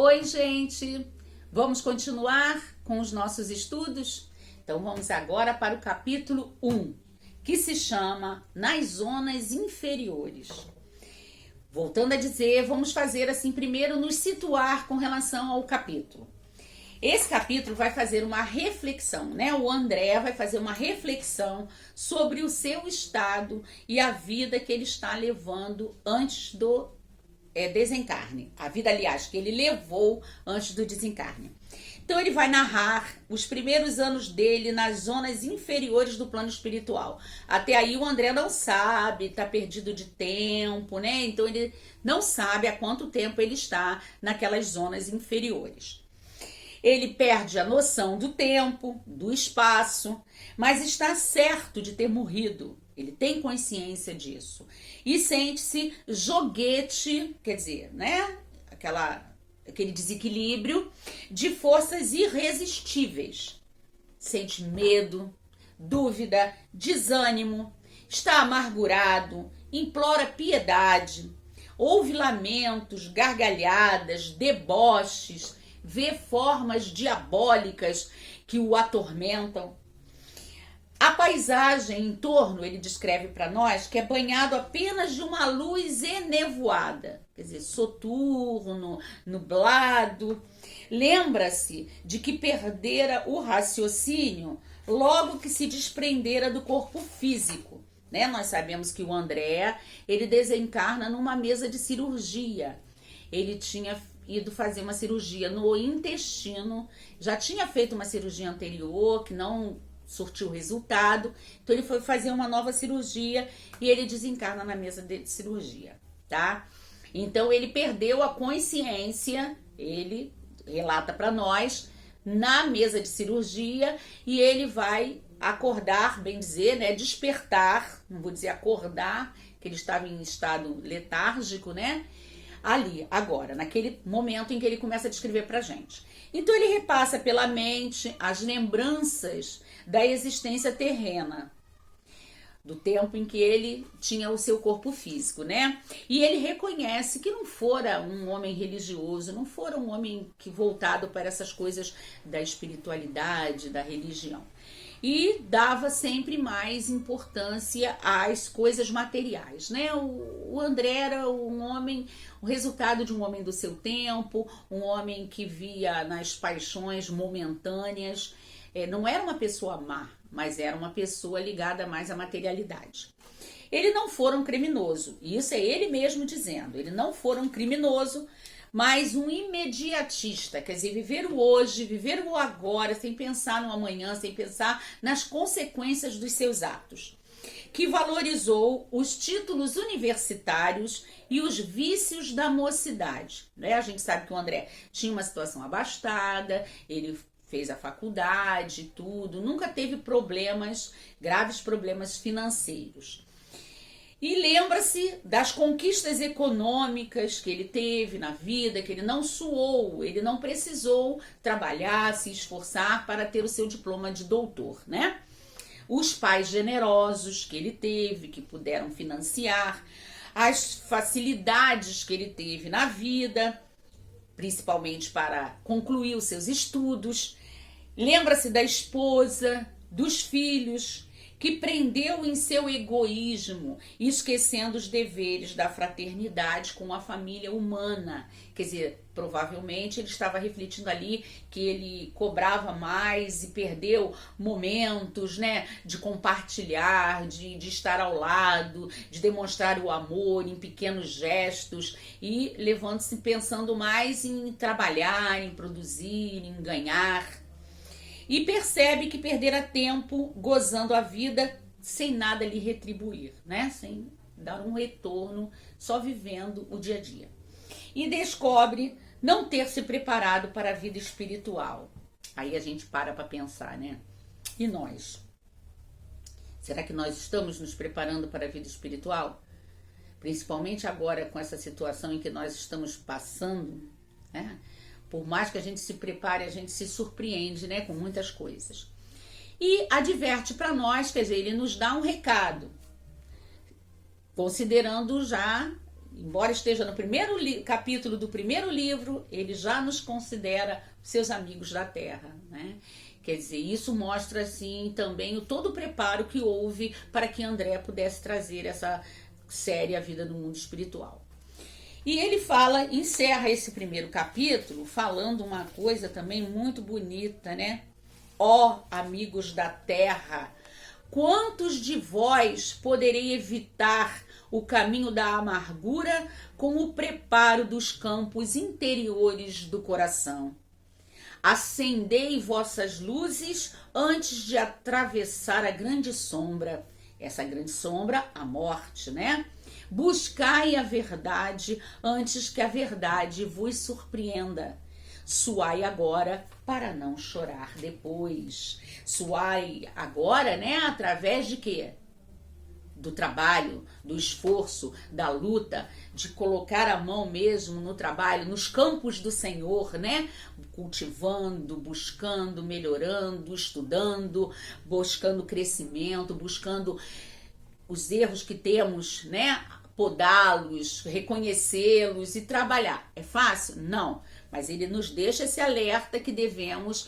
Oi, gente! Vamos continuar com os nossos estudos? Então vamos agora para o capítulo 1, que se chama Nas Zonas Inferiores. Voltando a dizer, vamos fazer assim primeiro nos situar com relação ao capítulo. Esse capítulo vai fazer uma reflexão, né? O André vai fazer uma reflexão sobre o seu estado e a vida que ele está levando antes do desencarne. A vida, aliás, que ele levou antes do desencarne. Então ele vai narrar os primeiros anos dele nas zonas inferiores do plano espiritual. Até aí o André não sabe, está perdido de tempo, né? Então ele não sabe há quanto tempo ele está naquelas zonas inferiores. Ele perde a noção do tempo, do espaço, mas está certo de ter morrido. Ele tem consciência disso. E sente-se joguete, quer dizer, né? Aquele desequilíbrio de forças irresistíveis. Sente medo, dúvida, desânimo, está amargurado, implora piedade, ouve lamentos, gargalhadas, deboches, vê formas diabólicas que o atormentam. A paisagem em torno, ele descreve para nós, que é banhado apenas de uma luz enevoada, quer dizer, soturno, nublado. Lembra-se de que perdera o raciocínio logo que se desprendera do corpo físico, né? Nós sabemos que o André, ele desencarna numa mesa de cirurgia. Ele tinha ido fazer uma cirurgia no intestino, já tinha feito uma cirurgia anterior que não surtiu resultado, então ele foi fazer uma nova cirurgia e ele desencarna na mesa de cirurgia, tá? Então ele perdeu a consciência, ele relata para nós, na mesa de cirurgia, e ele vai acordar, bem dizer, né, despertar, não vou dizer acordar, que ele estava em estado letárgico, né? Ali, agora, naquele momento em que ele começa a descrever pra gente. Então ele repassa pela mente as lembranças da existência terrena, do tempo em que ele tinha o seu corpo físico, né? E ele reconhece que não fora um homem religioso, não fora um homem que voltado para essas coisas da espiritualidade, da religião. E dava sempre mais importância às coisas materiais, né? O André era um homem, o resultado de um homem do seu tempo, um homem que via nas paixões momentâneas. Não era uma pessoa má, mas era uma pessoa ligada mais à materialidade. Ele não fora um criminoso, e isso é ele mesmo dizendo, ele não fora um criminoso, mas um imediatista, quer dizer, viver o hoje, viver o agora, sem pensar no amanhã, sem pensar nas consequências dos seus atos. Que valorizou os títulos universitários e os vícios da mocidade, né? A gente sabe que o André tinha uma situação abastada, ele fez a faculdade, tudo, nunca teve problemas, graves problemas financeiros. E lembra-se das conquistas econômicas que ele teve na vida, que ele não suou, ele não precisou trabalhar, se esforçar para ter o seu diploma de doutor, né? Os pais generosos que ele teve, que puderam financiar, as facilidades que ele teve na vida, principalmente para concluir os seus estudos. Lembra-se da esposa, dos filhos, que prendeu em seu egoísmo, esquecendo os deveres da fraternidade com a família humana. Quer dizer, provavelmente ele estava refletindo ali que ele cobrava mais e perdeu momentos, né, de compartilhar, de estar ao lado, de demonstrar o amor em pequenos gestos e levando-se pensando mais em trabalhar, em produzir, em ganhar. E percebe que perdera tempo gozando a vida sem nada lhe retribuir, né? Sem dar um retorno, só vivendo o dia a dia. E descobre não ter se preparado para a vida espiritual. Aí a gente para pensar, né? E nós? Será que nós estamos nos preparando para a vida espiritual? Principalmente agora com essa situação em que nós estamos passando, né? Por mais que a gente se prepare, a gente se surpreende, né, com muitas coisas. E adverte para nós, quer dizer, ele nos dá um recado, considerando já embora esteja no primeiro capítulo do primeiro livro, ele já nos considera seus amigos da terra, né? Quer dizer, isso mostra assim também todo o preparo que houve para que André pudesse trazer essa série A Vida no Mundo Espiritual. E ele encerra esse primeiro capítulo falando uma coisa também muito bonita, né? Ó amigos da terra, quantos de vós poderei evitar o caminho da amargura com o preparo dos campos interiores do coração? Acendei vossas luzes antes de atravessar a grande sombra. Essa grande sombra, a morte, né? Buscai a verdade antes que a verdade vos surpreenda. Suai agora para não chorar depois. Suai agora, né? Através de quê? Do trabalho, do esforço, da luta, de colocar a mão mesmo no trabalho, nos campos do Senhor, né? Cultivando, buscando, melhorando, estudando, buscando crescimento, buscando os erros que temos, né? Podá-los, reconhecê-los e trabalhar. É fácil? Não. Mas ele nos deixa esse alerta que devemos.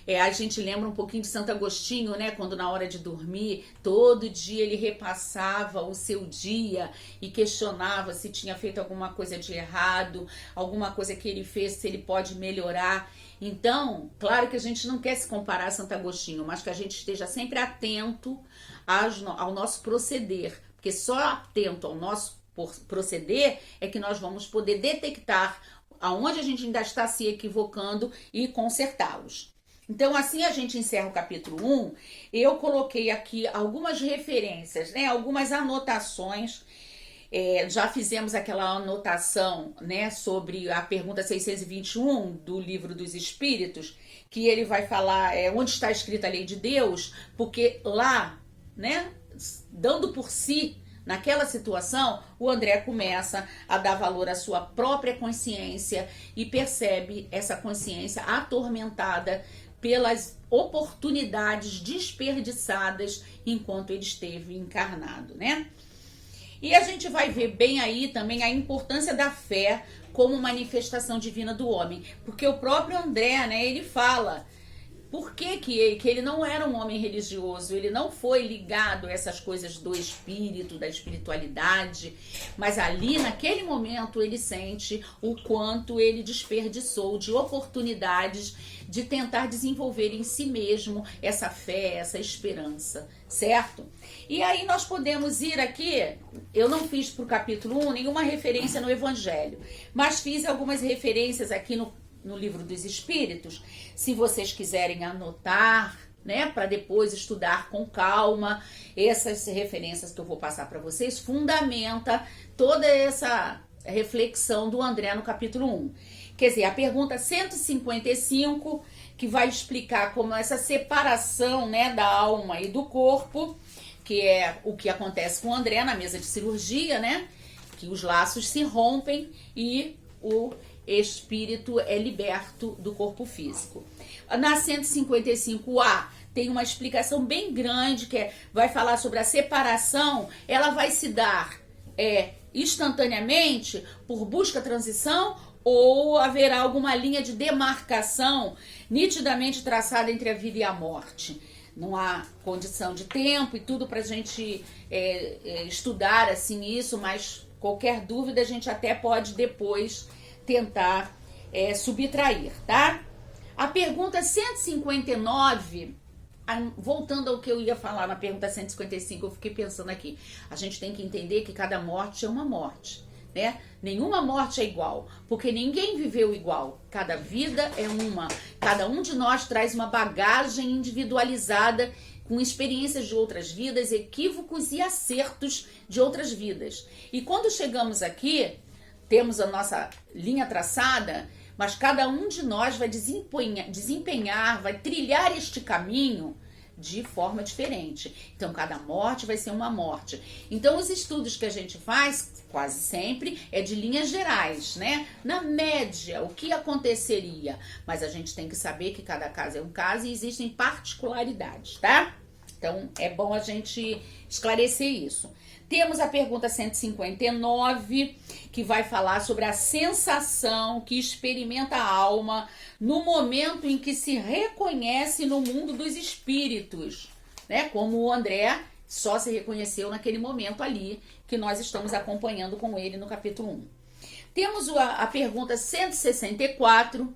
A gente lembra um pouquinho de Santo Agostinho, né? Quando na hora de dormir, todo dia ele repassava o seu dia e questionava se tinha feito alguma coisa de errado, alguma coisa que ele fez, se ele pode melhorar. Então, claro que a gente não quer se comparar a Santo Agostinho, mas que a gente esteja sempre atento ao nosso proceder, porque só atento ao nosso proceder é que nós vamos poder detectar aonde a gente ainda está se equivocando e consertá-los. Então, assim a gente encerra o capítulo 1. Eu coloquei aqui algumas referências, né? Algumas anotações. Já fizemos aquela anotação, né? Sobre a pergunta 621 do Livro dos Espíritos, que ele vai falar onde está escrita a lei de Deus, porque lá, né? Dando por si, naquela situação, o André começa a dar valor à sua própria consciência e percebe essa consciência atormentada pelas oportunidades desperdiçadas enquanto ele esteve encarnado, né? E a gente vai ver bem aí também a importância da fé como manifestação divina do homem, porque o próprio André, né, ele fala por que ele não era um homem religioso, ele não foi ligado a essas coisas do espírito, da espiritualidade, mas ali, naquele momento, ele sente o quanto ele desperdiçou de oportunidades de tentar desenvolver em si mesmo essa fé, essa esperança, certo? E aí nós podemos ir aqui, eu não fiz para o capítulo 1 nenhuma referência no Evangelho, mas fiz algumas referências aqui no Livro dos Espíritos, se vocês quiserem anotar, né, para depois estudar com calma, essas referências que eu vou passar para vocês, fundamenta toda essa reflexão do André no capítulo 1. Quer dizer, a pergunta 155, que vai explicar como essa separação, né, da alma e do corpo, que é o que acontece com o André na mesa de cirurgia, né, que os laços se rompem e o espírito é liberto do corpo físico. Na 155A tem uma explicação bem grande que vai falar sobre a separação. Ela vai se dar instantaneamente por busca-transição ou haverá alguma linha de demarcação nitidamente traçada entre a vida e a morte. Não há condição de tempo e tudo para a gente estudar assim isso, mas qualquer dúvida a gente até pode depois tentar subtrair, tá? A pergunta 159, voltando ao que eu ia falar na pergunta 155, eu fiquei pensando aqui, a gente tem que entender que cada morte é uma morte, né? Nenhuma morte é igual, porque ninguém viveu igual, cada vida é uma, cada um de nós traz uma bagagem individualizada com experiências de outras vidas, equívocos e acertos de outras vidas. E quando chegamos aqui, temos a nossa linha traçada, mas cada um de nós vai desempenhar, vai trilhar este caminho de forma diferente. Então, cada morte vai ser uma morte. Então, os estudos que a gente faz, quase sempre, é de linhas gerais, né? Na média, o que aconteceria? Mas a gente tem que saber que cada caso é um caso e existem particularidades, tá? Então, é bom a gente esclarecer isso. Temos a pergunta 159, que vai falar sobre a sensação que experimenta a alma no momento em que se reconhece no mundo dos espíritos, né? Como o André só se reconheceu naquele momento ali que nós estamos acompanhando com ele no capítulo 1. Temos a pergunta 164,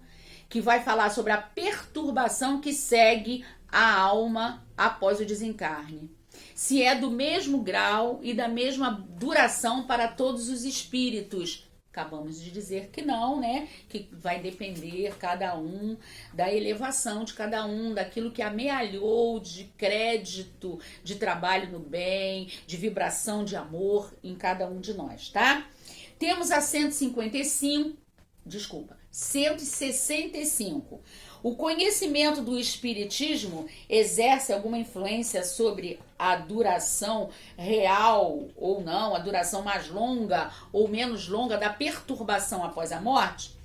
que vai falar sobre a perturbação que segue a alma após o desencarne. Se é do mesmo grau e da mesma duração para todos os espíritos. Acabamos de dizer que não, né? Que vai depender cada um da elevação de cada um, daquilo que amealhou de crédito, de trabalho no bem, de vibração de amor em cada um de nós, tá? Temos a 165. O conhecimento do espiritismo exerce alguma influência sobre a duração real ou não, a duração mais longa ou menos longa da perturbação após a morte?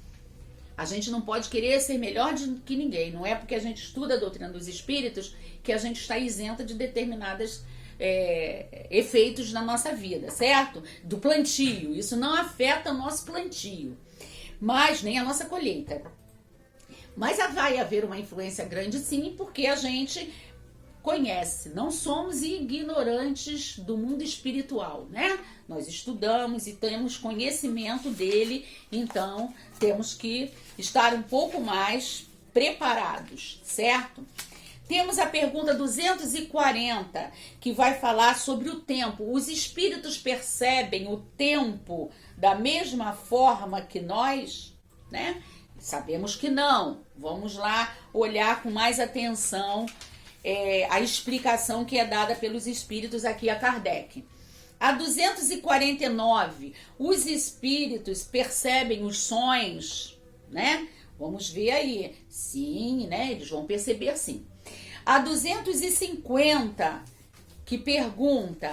A gente não pode querer ser melhor que ninguém. Não é porque a gente estuda a doutrina dos espíritos que a gente está isenta de determinadas efeitos na nossa vida, certo? Do plantio. Isso não afeta o nosso plantio, mas nem a nossa colheita. Mas vai haver uma influência grande sim, porque a gente conhece, não somos ignorantes do mundo espiritual, né? Nós estudamos e temos conhecimento dele, então temos que estar um pouco mais preparados, certo? Temos a pergunta 240, que vai falar sobre o tempo. Os espíritos percebem o tempo da mesma forma que nós, né? Sabemos que não. Vamos lá olhar com mais atenção a explicação que é dada pelos espíritos aqui a Kardec. A 249, os espíritos percebem os sonhos, né? Vamos ver aí. Sim, né? Eles vão perceber sim. A 250, que pergunta: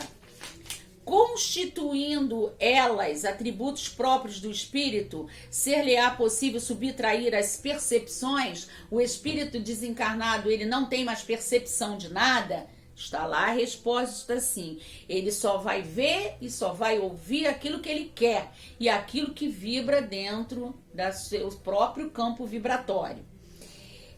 constituindo elas atributos próprios do espírito, ser-lhe-á possível subtrair as percepções? O espírito desencarnado, ele não tem mais percepção de nada? Está lá a resposta sim. Ele só vai ver e só vai ouvir aquilo que ele quer e aquilo que vibra dentro do seu próprio campo vibratório.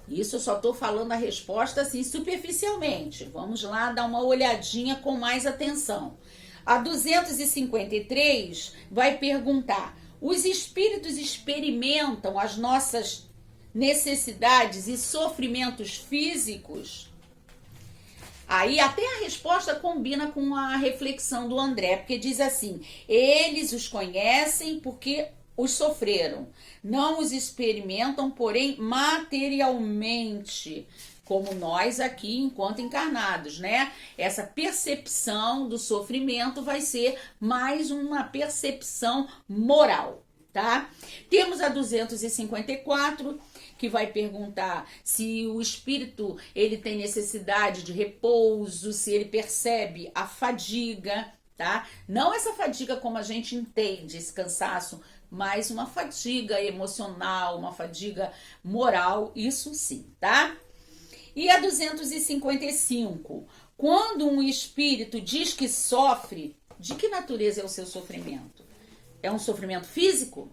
Isso eu só estou falando a resposta assim superficialmente. Vamos lá dar uma olhadinha com mais atenção. A 253 vai perguntar: os espíritos experimentam as nossas necessidades e sofrimentos físicos? Aí até a resposta combina com a reflexão do André, porque diz assim: eles os conhecem porque os sofreram, não os experimentam, porém, materialmente, como nós aqui enquanto encarnados, né? Essa percepção do sofrimento vai ser mais uma percepção moral, tá? Temos a 254, que vai perguntar se o espírito ele tem necessidade de repouso, se ele percebe a fadiga, tá? Não essa fadiga como a gente entende, esse cansaço, mas uma fadiga emocional, uma fadiga moral, isso sim, tá? E a 255, quando um espírito diz que sofre, de que natureza é o seu sofrimento? É um sofrimento físico?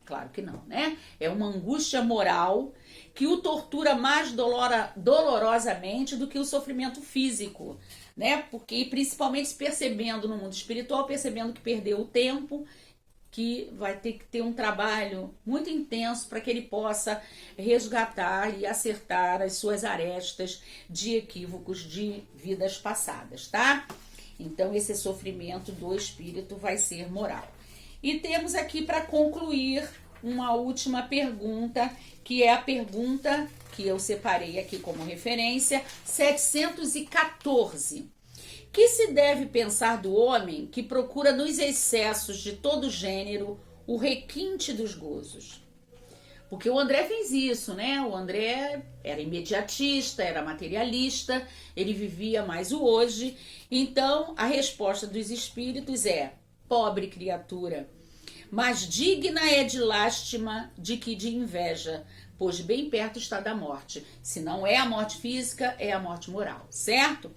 Claro que não, né? É uma angústia moral que o tortura mais dolorosamente do que o sofrimento físico, né? Porque principalmente percebendo no mundo espiritual, percebendo que perdeu o tempo, que vai ter que ter um trabalho muito intenso para que ele possa resgatar e acertar as suas arestas de equívocos de vidas passadas, tá? Então esse sofrimento do espírito vai ser moral. E temos aqui para concluir uma última pergunta, que é a pergunta que eu separei aqui como referência, 714. Que se deve pensar do homem que procura nos excessos de todo gênero o requinte dos gozos? Porque o André fez isso, né? O André era imediatista, era materialista, ele vivia mais o hoje. Então, a resposta dos espíritos é: pobre criatura, mas digna é de lástima de que de inveja, pois bem perto está da morte. Se não é a morte física, é a morte moral, certo?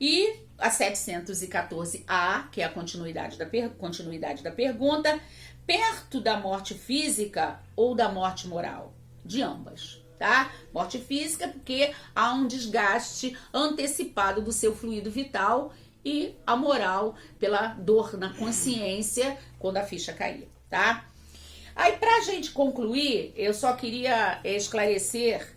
E a 714A, que é a continuidade da pergunta, perto da morte física ou da morte moral? De ambas, tá? Morte física porque há um desgaste antecipado do seu fluido vital, e a moral pela dor na consciência quando a ficha cair, tá? Aí, pra gente concluir, eu só queria esclarecer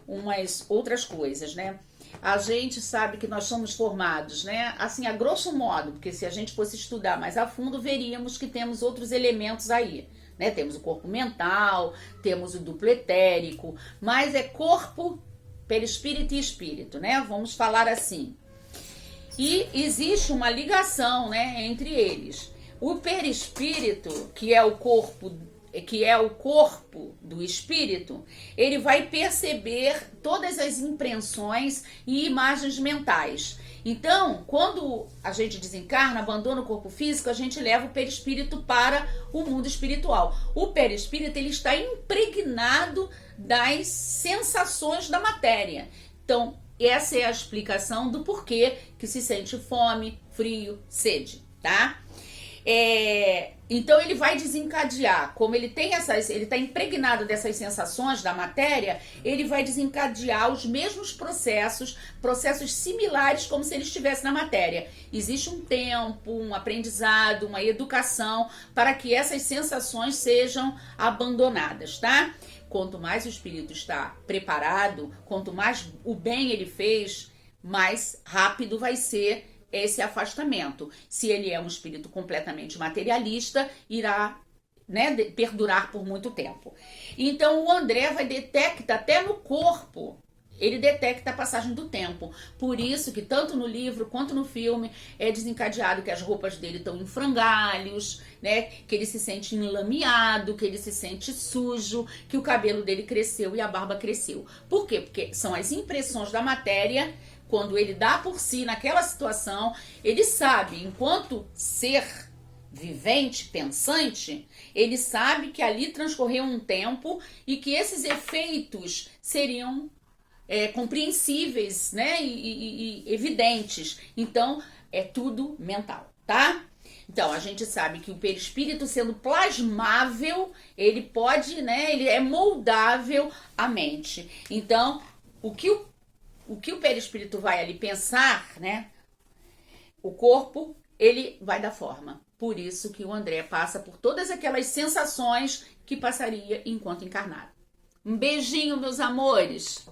umas outras coisas, né? A gente sabe que nós somos formados, né? Assim, a grosso modo, porque se a gente fosse estudar mais a fundo, veríamos que temos outros elementos aí, né? Temos o corpo mental, temos o duplo etérico, mas é corpo, perispírito e espírito, né? Vamos falar assim. E existe uma ligação, né, entre eles. O perispírito, que é o corpo do espírito, ele vai perceber todas as impressões e imagens mentais. Então, quando a gente desencarna, abandona o corpo físico, a gente leva o perispírito para o mundo espiritual. O perispírito, ele está impregnado das sensações da matéria. Então, essa é a explicação do porquê que se sente fome, frio, sede, tá? Então ele vai desencadear, como ele está impregnado dessas sensações da matéria, ele vai desencadear os mesmos processos similares como se ele estivesse na matéria. Existe um tempo, um aprendizado, uma educação para que essas sensações sejam abandonadas, tá? Quanto mais o espírito está preparado, quanto mais o bem ele fez, mais rápido vai ser esse afastamento. Se ele é um espírito completamente materialista, irá, né, perdurar por muito tempo. Então o André detecta até no corpo, ele detecta a passagem do tempo. Por isso que tanto no livro quanto no filme é desencadeado que as roupas dele estão em frangalhos, né? Que ele se sente enlameado, que ele se sente sujo, que o cabelo dele cresceu e a barba cresceu. Por quê? Porque são as impressões da matéria. Quando ele dá por si naquela situação, ele sabe, enquanto ser vivente, pensante, ele sabe que ali transcorreu um tempo e que esses efeitos seriam compreensíveis, né, e evidentes. Então, é tudo mental, tá? Então, a gente sabe que o perispírito, sendo plasmável, ele pode, né, ele é moldável à mente. Então, o que o perispírito vai ali pensar, né, o corpo, ele vai dar forma. Por isso que o André passa por todas aquelas sensações que passaria enquanto encarnado. Um beijinho, meus amores!